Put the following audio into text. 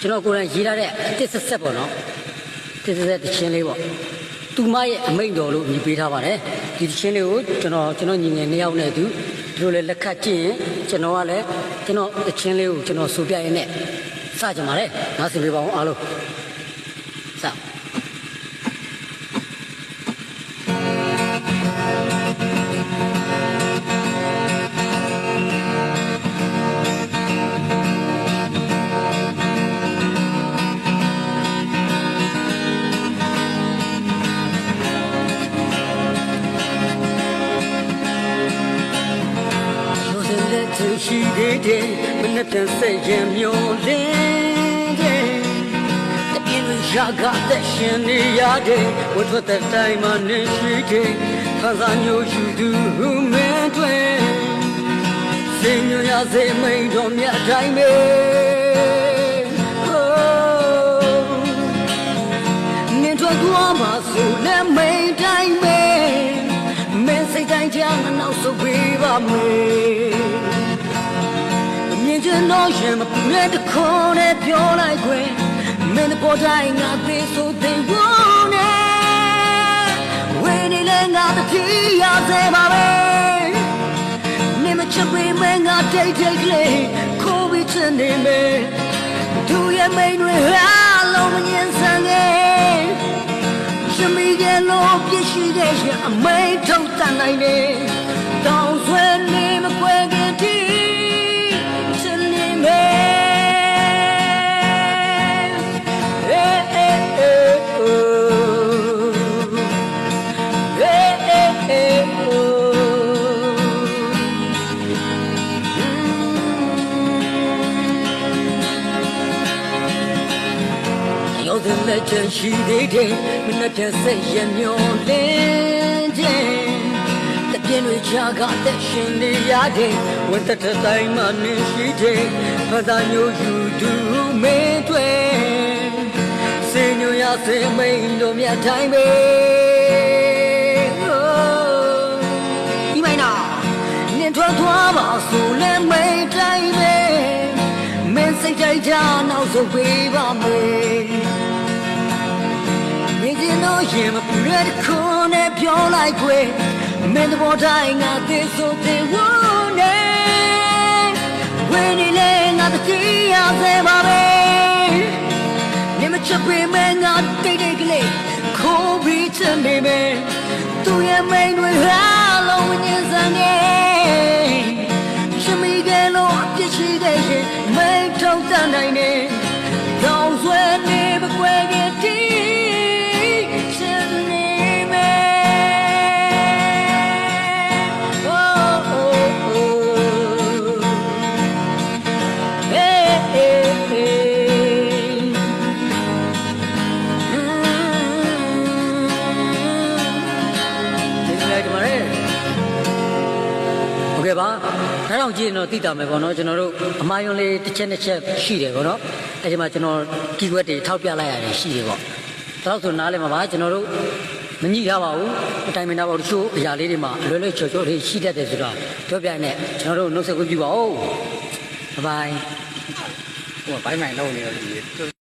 ကျွန်တော်ကိုယ်တိုင်ရေးထားတဲ့တစ်ဆက်ပေါ့နော်တစ်ဆက်တချင်းလေးပေါ့သူမရဲ့အမိန့်တော်လို့ညီပေးထားပါတယ်ဒီတချင်းလေးကိုကျွန်တော်ညီငယ်2ယောက်နဲ့သူတို့လည်းလက်ခတ်ကြည့်ရင်ကျွန်တော်ကလည်းကျွန်တော်တချင်းလေးကိုကျွန်တော်ဆိုပြရင်းနဲ့စကြပါလေငါစီပေးပါအောင်အားလုံးစရှိသေးတယ်မနဲ့ပြန်ဆက်ရင်မျိုးလင်းတယ်တပြင်းရာကတဲ့ရှင်နေရတယ်ဝတ်ထွက်တဲ့တိုင်းမှာနေရှိတယ်ခါစားမျိုးယူသူမင်းတွေစိတ်ညရစေမိန်တော်မြတ်တိုင်းပဲနင်တို့သွားမှာဆိုလည်းမိန်တိုင်းပဲမင်းစိတ်တိုင်းကြောင့်နောက်ဆုံးပေးပါမယ်ကျွန်တော်ရင်မပူတဲ့တခွန်းနဲ့ပြောလိုက်ခွင့်မင်းတို့တိုင်းငါသေးဆိုသေးဝုန်းနေဝင်းနေလဲငါတတိရစေပါပဲနေမချစ်ပေးမငါတိတ်တိတ်လေးခိုးပြီးချင်နေမယ်သူရဲ့မိန်တွေဟာလုံးမငင်းဆန်ခဲ့ရှင်မိကလို့ပြည့်ရှိတဲ့ရှင်အမိန်ထုတ်တန်နိုင်နေတောင်းဆွဲနေမကွယ်ခင်တီလက်ချရှိသေးတယ်မနဲ့ပြန်ဆက်ရမျောလင်းခြင်းတပြင်းတွေချာကတဲ့ရှင်နေရတယ်ဝတ်တဲ့တိုင်းမှာနေရှိတယ်ဘာသာမျိုးယူသူမင်းတွေစေညရစေမိန်တို့မြတ်တိုင်းပဲဒီမိုင်းနာနင်ထွက်သွားပါဆိုလဲမိန်တိုင်းပဲမင်းစိတ်တိုင်းချနောက်ဆုံးပေးပါမယ်တော့ရင်မပူရတဲ့ခွန်းနဲ့ပြောလိုက်ခွေမင်းတို့တိုင်းငါသေးဆိုသေးဝုန်းနေဝင်းနေလဲငါတတိရစေပါပဲနေမချစ်ပေးမငါတိတ်တိတ်ကလေးခိုးပြီးချင်နေမယ်သူရဲ့မိန်တွေဟာလုံးဝညင်စံနေရှင်မိကလို့အပြစ်ရှိတဲ့ရှင်မိန်ထုတ်တတ်နိုင်နေတောင်းဆွဲနေမကွယ်ခင်တီဟုတ်ကဲ့ပါဒါတော့ကြည့်ရင်တော့သိတာမယ်ပေါ့နော်ကျွန်တော်တို့အမားယွန်းလေးတစ်ချက်နှစ်ချက်ရှိတယ်ပေါ့နော်အဲဒီမှာကျွန်တော်ကီးကွက်တွေထောက်ပြလိုက်ရတယ်ရှိတယ်ပေါ့ဒါတော့ဆိုနားလည်မှာပါကျွန်တော်တို့မညှိထားပါဘူးအတိုင်းမနာပါဘူးတချို့အရာလေးတွေမှာလွယ်လွယ်ချော်ချော်လေးရှိတတ်တယ်ဆိုတော့ပြောပြနေကျွန်တော်တို့နှုတ်ဆက်ခွင့်ပြုပါဦးဘိုင်ဟိုဘိုင်မိုင်လုံးနေတော့